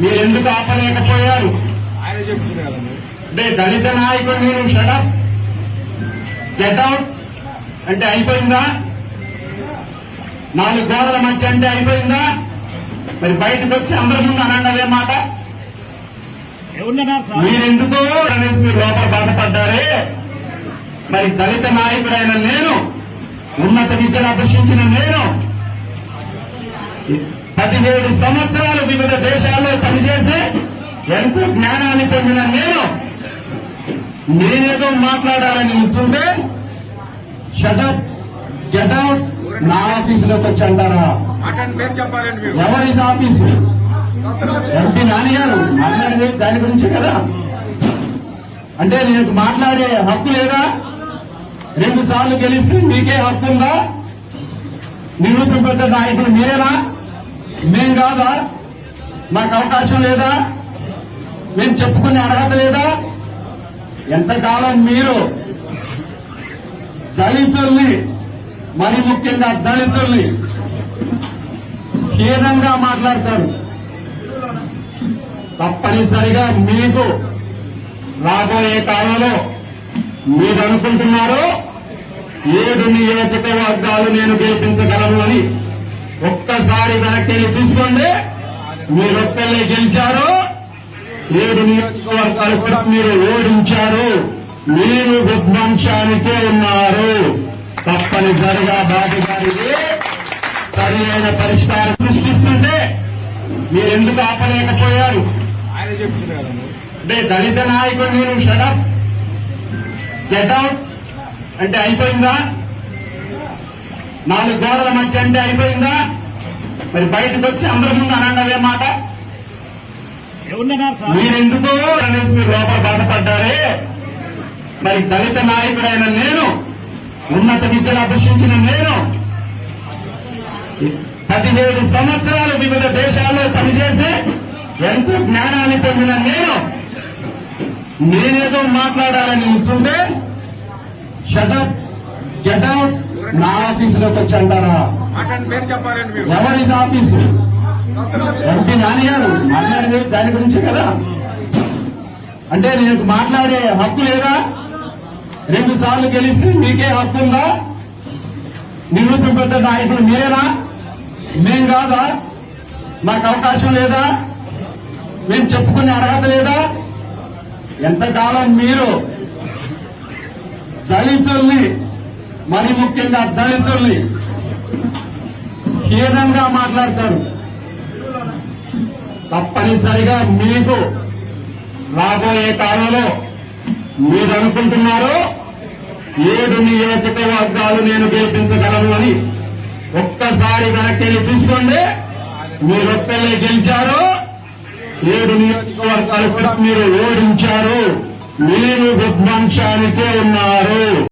మీరెందుకు ఆపలేకపోయారు? ఆయన చెప్తున్నారు కదండి. అంటే దళిత నాయకుడు నేను షటప్ గెట్అవుట్ అంటే అయిపోయిందా? 4 గోడల మధ్య అంటే అయిపోయిందా? మరి బయటకు వచ్చి అందరి ముందు అనండి అదే మాట. మీరెందుకు అనేసి మీరు లోపల బాధపడ్డారే. మరి దళిత నాయకుడైన నేను, ఉన్నత విద్యను అభ్యసించిన నేను, 17 సంవత్సరాలు వివిధ దేశాల్లో పనిచేసి ఎంతో జ్ఞానాన్ని పొందిన నేనేదో మాట్లాడాలని ఉంటుంటే షటప్ గెట్అవుట్ నా ఆఫీసులోకి వచ్చి అంటారా? చెప్పాలండి మీరు. ఎవరి ఆఫీసు? ఎంపీ నాని గారు మాట్లాడేది దాని గురించి కదా. అంటే నేను మాట్లాడే హక్కు లేదా? 2 సార్లు గెలిస్తే మీకే హక్కు ఉందా? నిరూపింపడ్డ నాయకులు మీరేనా? మేం కాదా? మాకు అవకాశం లేదా? మేము చెప్పుకునే అర్హత లేదా? ఎంతకాలం మీరు దళితుల్ని, మరి ముఖ్యంగా దళితుల్ని హీనంగా మాట్లాడతారు? తప్పనిసరిగా మీకు రాబోయే కాలంలో మీరు అనుకుంటున్నారు 7 నియోజకవర్గాలు నేను గెలిపించగలను అని. ఒక్కసారి వెనక్కి చూసుకోండి. మీరొక్కళ్ళే గెలిచారు, 7 నియోజకవర్గాలు కూడా మీరు ఓడించారు. మీరు విధ్వంసానికే ఉన్నారు. తప్పనిసరిగా బాబు గారికి సరి అయిన పరిష్కారం సృష్టిస్తుంటే మీరెందుకు ఆపలేకపోయారు? ఆయన చెప్తున్నారు కదండి. అంటే దళిత నాయకుడు నేను షటప్ గెట్అవుట్ అంటే అయిపోయిందా? 4 గోడల మధ్య అంటే అయిపోయిందా? మరి బయటకు వచ్చి అందరి ముందు అనండి అదే మాట. మీరెందుకు అనేసి మీరు లోపల బాధపడ్డారే. మరి దళిత నాయకుడైన నేను, ఉన్నత విద్యను అభ్యసించిన నేను, 17 సంవత్సరాలు వివిధ దేశాల్లో పనిచేసి ఎంతో జ్ఞానాన్ని పొందిన నేనేదో మాట్లాడాలని ఉంటుంటే షటప్ గెట్అవుట్ నా ఆఫీసులోకి వచ్చి అంటారా? చెప్పాలండి మీరు. ఎవరి ఆఫీసు? ఎంపీ నాని గారు మాట్లాడేది దాని గురించి కదా. అంటే నేను మాట్లాడే హక్కు లేదా? 2 సార్లు గెలిస్తే మీకే హక్కు ఉందా? నిరూపింపడ్డ నాయకులు మీరేనా? మేం కాదా? మాకు అవకాశం లేదా? మేము చెప్పుకునే అర్హత లేదా? ఎంతకాలం మీరు దళితుల్ని, మరి ముఖ్యంగా దళితుల్ని హీనంగా మాట్లాడతారు? తప్పనిసరిగా మీకు రాబోయే కాలంలో మీరు అనుకుంటున్నారు 7 నియోజకవర్గాలు నేను గెలిపించగలను అని. ఒక్కసారి వెనక్కి చూసుకోండి. మీరొక్కళ్ళే గెలిచారు, 7 నియోజకవర్గాలు కూడా మీరు ఓడించారు. మీరు విధ్వంసానికే ఉన్నారు.